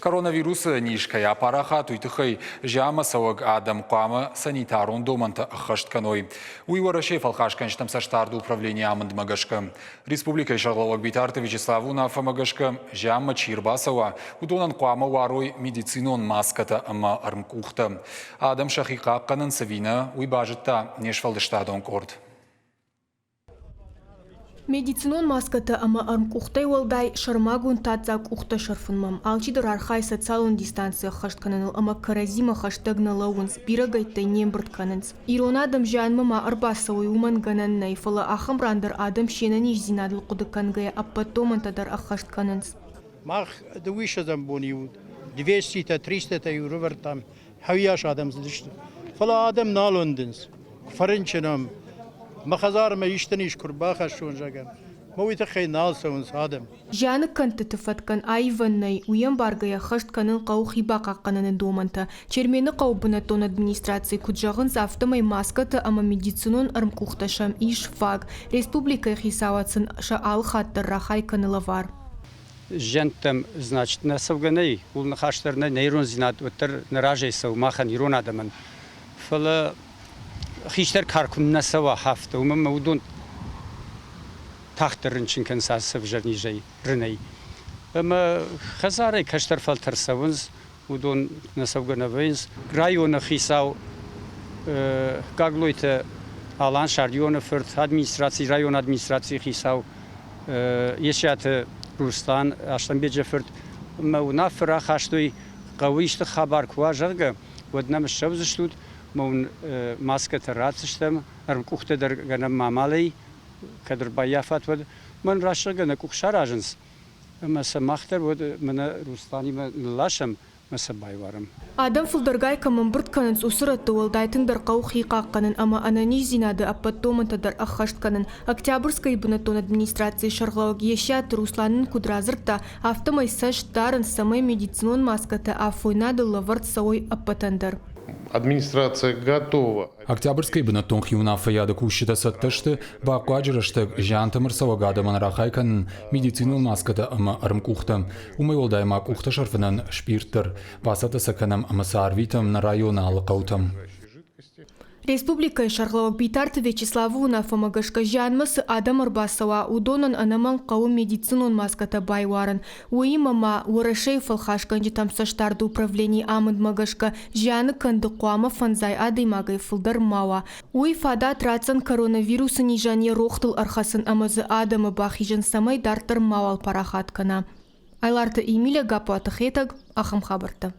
Коронавирусы нишкай апарахат тыххәй зианмæ Адәм хъуамæ санитарон домәнтәе æххæст кәной. Уый Уәрәсейы фәлхасгәнджытәм цæстдарды управленийы амындмәгышкы. Республикәйы шарлауәг Битарты Вячеславы уынаффәмәгышкы зианмæ æрбацәуа уыдонән хъуамæ уарой Медицинон маскәтәе армкухты. Адәм шәхиқа кәнын сәвине уй бажытта нешфалдыштадон корд. Медицинон маскәтәе армкухты уалдай шармагун татзак ухты шарфынмам. Алчидыр архай социалон дистанция хъæшт кәныныл ама каразима хъæштăгнă лăуынс пирăгăйттăй нембырт кәнынс. Иронадым зианмæ æрбацәауи уман гăнăннăй фăлă ахăмрандыр Адәм шенăниш зинадыл ҡудыккăнгăйа аппăттомăнтăдăр аххæшт кәнынс. Мах дăуишăдăм бониу 200-300 euro vertam хăуяш Adەm zilişti. Фăлă Adәм nalondins. Фарынчăнăм مخزارم يشتنيش كرباخ شون جاكن مويت خي نالسونس Adәm. Жаны кынты тыфаткан айваннай уям баргая хъæшт кәнын қау хибақа қанынын доманта. Чермені қау бынатон администрации куджағын завтымай маскәтәе ама медицинон армкухташам иш фаг. Республикæйы сауатсын ша алхаттыр рахай кәнылы var. Жентам, значит, на савганай, улны хаштарна нейрон зинат өттір наражайсау махан ирон адамын. Фылы хиштер каркунна сава хафта, умам удон тахтырын чинкен сасыв жарнижай рынай. Ама хазарай каштар фалтар савынз, удон насавганавынз, района хисау гаглойта алан шардиона фырт администрации, район администрации хисау ешаты Рустан, аштанбеджа фырт, ама унаффæмæ хаштой қавишты хабар куа жарга, воднам шавзыштуд, мон маскәтәе рацыштам, армкухтыдыр гана мамалай, кадр баяфат вод, мон раша гана кухшаражынс. Ама самахтар вод мана Рустанима лашам маса байварым. Адәм фылдыргай камын бұрт кәнінс усыратты олдайтыңдар қау хиқақ кәнін, ама анани зинады аппаттомынтадар аххæшт кәнін. Октябрьскай бынатон администрации шарлауаг ешят Русланын кудразыртта автомай цæстдарын самай медицинон маскәтәе афойнады лаварт сауой аппатандар. Администрация готова. Октябрьской бынатон хъуамæ кушыта саттышты, бақуаджырыштык жантымыр савагадаман рахайкан медицинон маскәтәе ама армкухты. Умай олдайма кухты шарфынан шпирттыр, басаты саканам ама саарвитам на районалы қаутам. Республикæйы шарлауаг Битарты Вячеславы уынаффәмәгышкы зианмæ Адәм æрбацәуа уыдонән әнәмәнг қауы медицинон маскәтәе байварын. Уый Уæрәсейы фæлхасгәнджытәм цæстдарды управленийы амындмәгышкы зианы кәнді хъуамæ фанзай адәмәгәй фылдыр мауа. Уый фада трацын коронавирусы нижане рохтыл архасын амызы Адәмы бахижын самай дарттыр мауал апарахат кана. Айларты Эмилия Гапуаты хетаг ахым хабырты.